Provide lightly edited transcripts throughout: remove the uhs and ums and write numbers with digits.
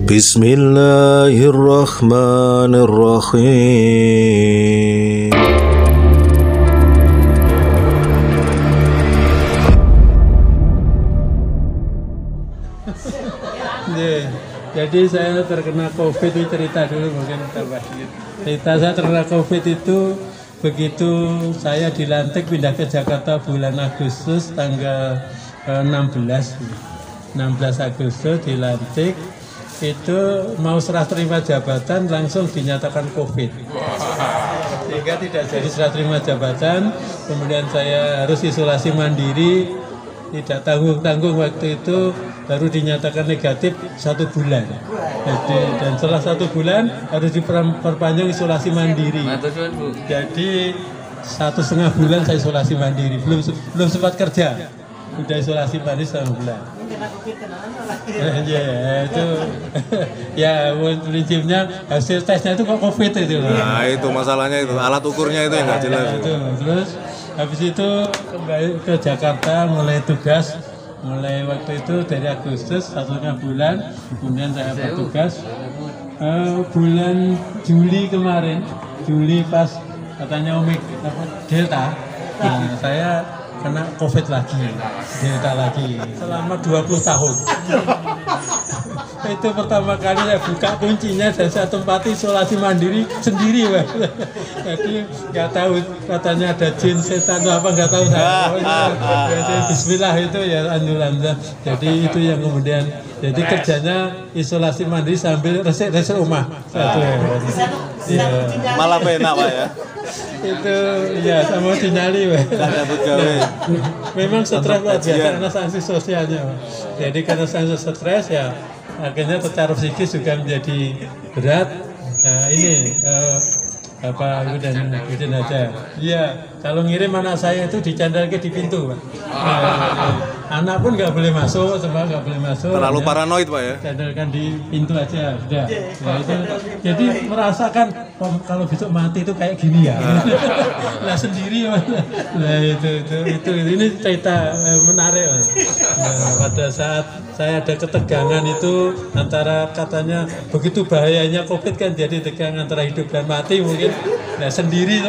Bismillahirrahmanirrahim. Jadi saya terkena COVID itu cerita dulu mungkin tambah sedikit. Cerita saya terkena COVID itu begitu saya dilantik pindah ke Jakarta bulan Agustus tanggal 16 Agustus dilantik, itu mau serah terima jabatan langsung dinyatakan COVID, sehingga tidak jadi serah terima jabatan. Kemudian saya harus isolasi mandiri, tidak tanggung-tanggung, waktu itu baru dinyatakan negatif 1 bulan. Jadi, dan setelah 1 bulan harus diperpanjang isolasi mandiri. Jadi 1,5 bulan saya isolasi mandiri, belum sempat kerja, udah isolasi mandiri 1 bulan. Ya itu ya prinsipnya hasil tesnya itu kok COVID itu. Nah itu masalahnya, itu alat ukurnya itu yang nggak jelas. Itu. Terus habis itu kembali ke Jakarta, mulai tugas, mulai waktu itu dari Agustus 1,5 bulan, kemudian saya bertugas bulan Juli kemarin, Juli pas katanya Delta, nah, saya kena COVID lagi, Delta lagi, selama 20 tahun. Itu pertama kali saya buka kuncinya dan saya tempati isolasi mandiri sendiri, Pak. Jadi nggak tahu, katanya ada jin, setan apa nggak tahu saya. Bismillah itu ya alhamdulillah. Jadi itu yang kemudian, jadi kerjanya isolasi mandiri sambil resik-resik rumah. Satu ya. Malah enak Pak ya. Itu ya sama dinyali, Pak. Memang stres luar biasa karena sanksi sosialnya, Pak. Jadi karena sanksi stres ya akhirnya secara psikis juga menjadi berat. Nah ini udah aja. Iya, kalau ngirim anak saya itu dicandalkan di pintu, Pak. Anak pun nggak boleh masuk, semua nggak boleh masuk. Terlalu paranoid, Pak ya. Candalkan di pintu aja, sudah. Nah, itu, jadi merasakan kalau besok mati itu kayak gini ya. Lah sendiri, Pak. Nah itu ini cerita menarik, Pak. Nah, pada saat saya ada ketegangan itu antara, katanya begitu bahayanya COVID kan, jadi tegang antara hidup dan mati mungkin. Nah sendiri,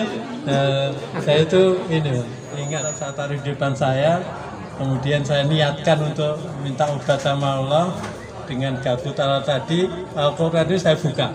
saya itu ini ingat saat taruh di depan saya, kemudian saya niatkan untuk minta obat sama Allah dengan gabut Allah tadi, Al-Quran itu saya buka.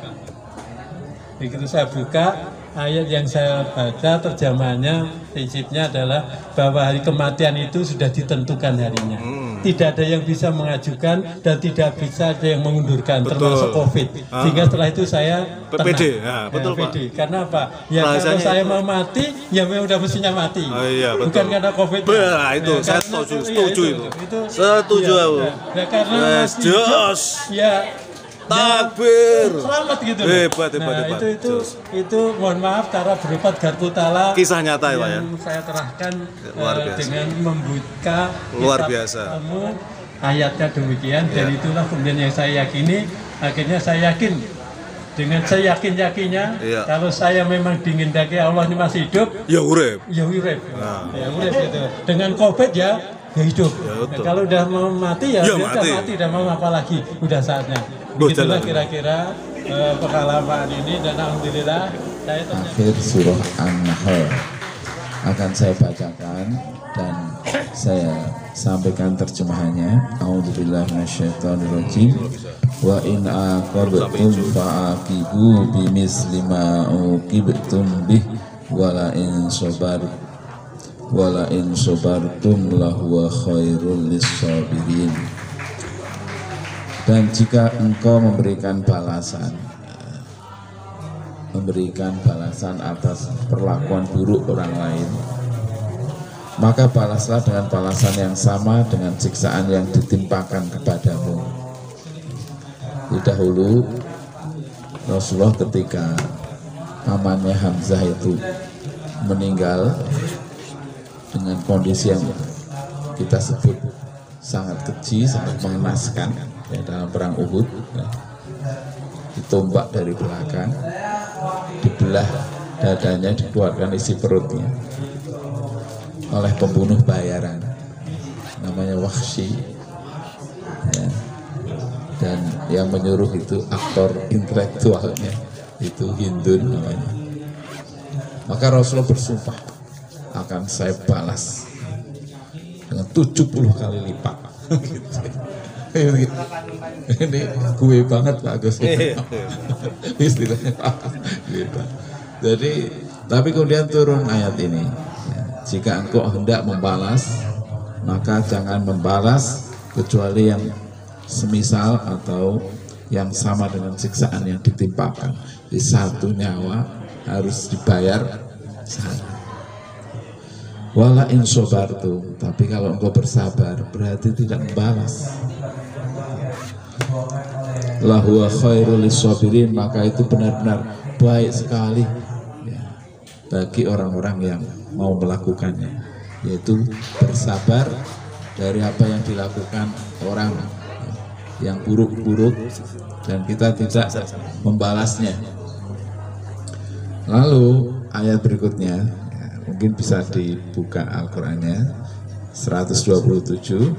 Begitu saya buka, ayat yang saya baca terjemahannya prinsipnya adalah bahwa hari kematian itu sudah ditentukan harinya. Tidak ada yang bisa mengajukan dan tidak bisa ada yang mengundurkan, termasuk COVID. Sehingga setelah itu saya PPD, ya, betul Pak. Karena apa? Ya kalau saya mau mati, ya memang udah mestinya mati. Oh, iya, betul. Bukan karena COVID. Nah, itu ya, saya setuju itu. Setuju aku. Ya, karena Jos. Ya. Takbir. Selamat gitu. Hebat. Itu mohon maaf cara berobat garpu tala. Kisah nyata ya, Pak ya. Yang saya terahkan dengan membuka luar biasa. Kamu ayatnya demikian, dan itulah kemudian yang saya yakini. Akhirnya saya yakin dengan saya yakinnya kalau saya memang dingindaki Allah ini masih hidup, ya urip. Ya urip gitu. Dengan COVID ya hidup. Kalau udah mau mati ya udah mati, udah mau apa lagi, udah saatnya. Begitulah kira-kira pengalaman ini, dan alhamdulillah saya akhir surah An-Nahl akan saya bacakan dan saya sampaikan terjemahannya. A'udzubillahi minasyaitonirrajim. Wa in aqabtum fa'aqibu bimisli ma uqibtum bih wala in sabartum lahuwa khairul lis-sabirin. Dan jika engkau memberikan balasan atas perlakuan buruk orang lain, maka balaslah dengan balasan yang sama dengan siksaan yang ditimpakan kepadamu. Dahulu Rasulullah ketika pamannya Hamzah itu meninggal dengan kondisi yang kita sebut sangat keji, sangat mengenaskan, ya, dalam perang Uhud, ya, ditombak dari belakang, dibelah dadanya, dikeluarkan isi perutnya oleh pembunuh bayaran namanya Wahsy, ya. dan yang menyuruh itu aktor intelektualnya itu Hindun namanya. Maka Rasulullah bersumpah akan saya balas dengan 70 kali lipat. Ini gue banget Pak Agus. Istilahnya gitu. Jadi tapi kemudian turun ayat ini, jika engkau hendak membalas maka jangan membalas kecuali yang semisal atau yang sama dengan siksaan yang ditimpakan. Di satu nyawa harus dibayar satu. Wala in sobartu, tapi kalau engkau bersabar berarti tidak membalas. Lahuwa khairul lisabirin, maka itu benar-benar baik sekali ya, bagi orang-orang yang mau melakukannya, yaitu bersabar dari apa yang dilakukan orang yang buruk-buruk dan kita tidak membalasnya. Lalu ayat berikutnya ya, mungkin bisa dibuka Al-Qur'annya 127.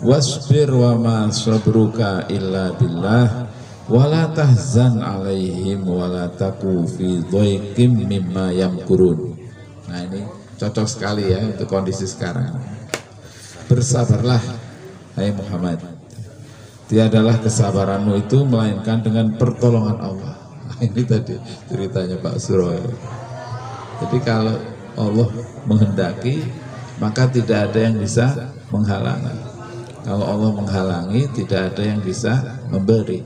Wasbir wa ma sabruka illa billah wala tahzan alaihim wala taku fi dhaiqim mimma yamkurun. Nah ini cocok sekali ya untuk kondisi sekarang. Bersabarlah hai Muhammad, tiadalah kesabaranmu itu melainkan dengan pertolongan Allah. Nah, ini tadi ceritanya Pak Suroyo. Jadi kalau Allah menghendaki maka tidak ada yang bisa menghalangi. Kalau Allah menghalangi tidak ada yang bisa memberi.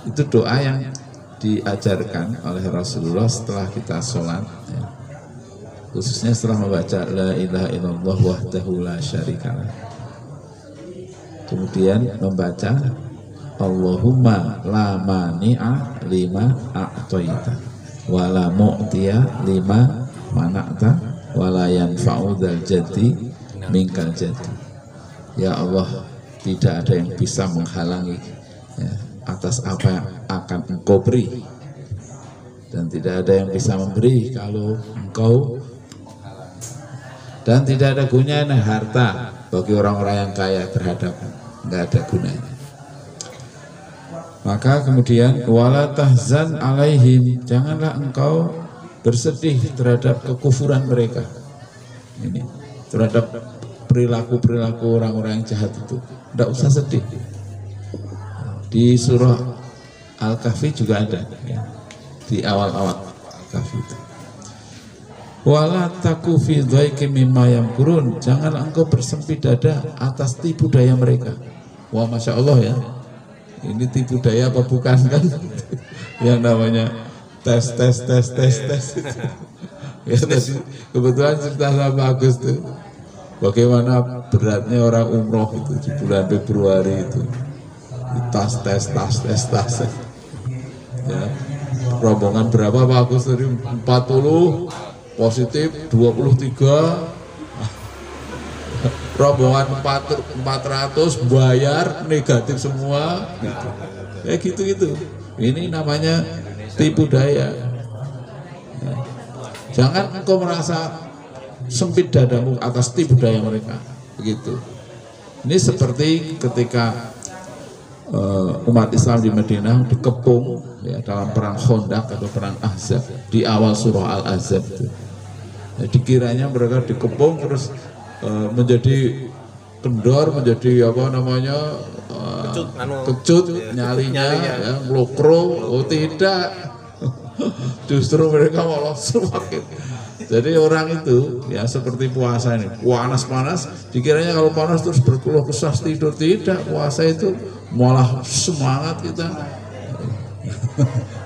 Itu doa yang diajarkan oleh Rasulullah setelah kita sholat ya. Khususnya setelah membaca la ilaha illallah wahdahu la syarikalah. Kemudian membaca Allahumma la mani'a lima a'toita wa la mu'tiya lima mana'ta wa la yanfa'u dzal jaddi minkal jaddi. Ya Allah, tidak ada yang bisa menghalangi ya, atas apa yang akan engkau beri, dan tidak ada yang bisa memberi kalau engkau, dan tidak ada gunanya harta bagi orang-orang yang kaya terhadap, nggak ada gunanya. Maka kemudian wala tahzan alaihim, janganlah engkau bersedih terhadap kekufuran mereka, ini terhadap perilaku orang-orang yang jahat itu, tidak usah sedih. Di surah Al-Kahfi juga ada ya, di awal-awal Al-Kahfi itu. Wala taku fi dhaiqim mimma yamkurun, janganlah engkau bersempit dada atas tipu daya mereka. Wah, masya Allah ya, ini tipu daya apa bukan kan? Yang namanya tes. Ya tadi kebetulan cerita sama Agus tuh, bagaimana beratnya orang umroh itu di bulan Februari itu, tas ya, rombongan berapa Pak Agus tadi? 40 positif, 23 rombongan 400 bayar negatif semua gitu. Ya gitu. Ini namanya tipu daya ya. Jangan engkau merasa sempit dadamu atas tipu daya mereka, begitu. Ini seperti ketika umat Islam di Madinah dikepung ya, dalam perang Khandaq atau perang Ahzab di awal surah Al-Ahzab itu. Ya, dikiranya mereka dikepung terus menjadi kendor, menjadi apa namanya kecut nyalinya ya, ngelokro. Oh tidak, justru mereka malah semakin. Jadi orang itu ya seperti puasa ini, panas, dikiranya kalau panas terus berkeluh kesah tidur. Tidak, puasa itu malah semangat kita.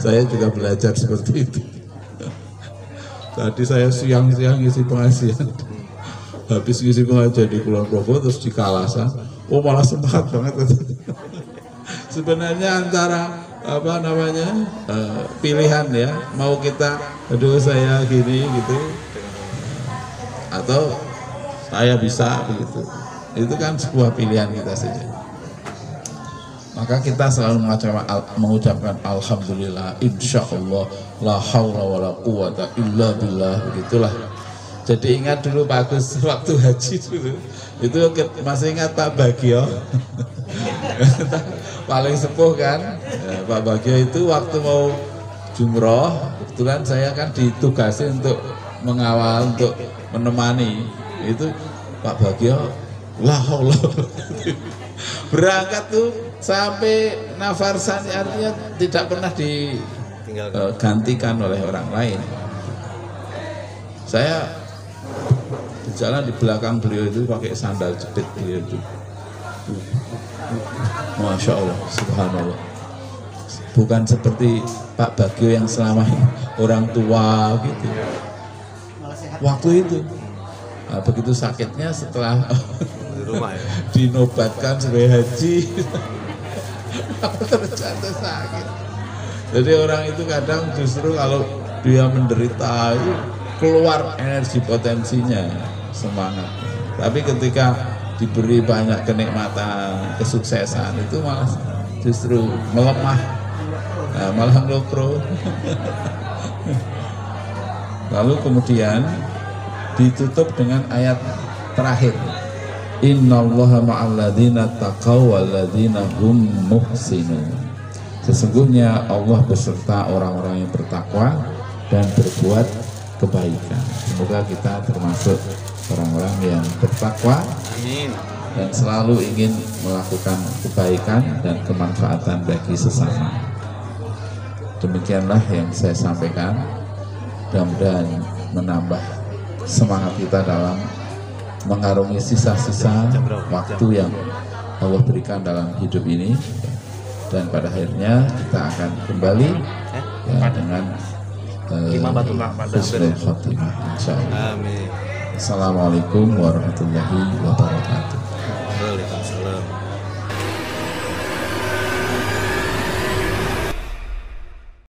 Saya juga belajar seperti itu. Tadi saya siang-siang ngisi pengajian, habis ngisi pengajian di Kulon Progo terus di Kalasan, oh malah semangat banget. Sebenarnya antara apa namanya pilihan ya, mau kita aduh saya gini gitu atau saya bisa begitu, itu kan sebuah pilihan kita saja. Maka kita selalu mengucapkan alhamdulillah, insyaallah, la haula wala quwata illa billah, begitulah. Jadi ingat dulu Pak Agus waktu haji dulu itu masih ingat Pak Bagio paling sepuh kan. Ya, Pak Bagio itu waktu mau jumroh, kebetulan saya kan ditugasi untuk mengawal, untuk menemani. Itu Pak Bagio, lah Allah, berangkat tuh sampai nafarsan, artinya tidak pernah digantikan oleh orang lain. Saya berjalan di belakang beliau itu pakai sandal jepit beliau itu. Masya Allah, subhanallah. Bukan seperti Pak Bagio yang selama orang tua gitu. Waktu itu, nah, begitu sakitnya setelah Di rumah ya. dinobatkan sebagai haji, terjatuh sakit. Jadi orang itu kadang justru kalau dia menderita itu keluar energi potensinya, semangat. Tapi ketika diberi banyak kenikmatan, kesuksesan, itu malah justru melemah, nah, malah ngelokro. Lalu kemudian ditutup dengan ayat terakhir, innallaha ma'alladzina taqaw walladzina hum muhsinun. Sesungguhnya Allah beserta orang-orang yang bertakwa dan berbuat kebaikan. Semoga kita termasuk orang-orang yang bertakwa. Amin. Dan selalu ingin melakukan kebaikan dan kemanfaatan bagi sesama. Demikianlah yang saya sampaikan. Mudah-mudahan menambah semangat kita dalam mengarungi sisa-sisa waktu yang Allah berikan dalam hidup ini, dan pada akhirnya kita akan kembali ya, dengan husnul khotimah, insyaallah. Amin. Assalamualaikum warahmatullahi wabarakatuh.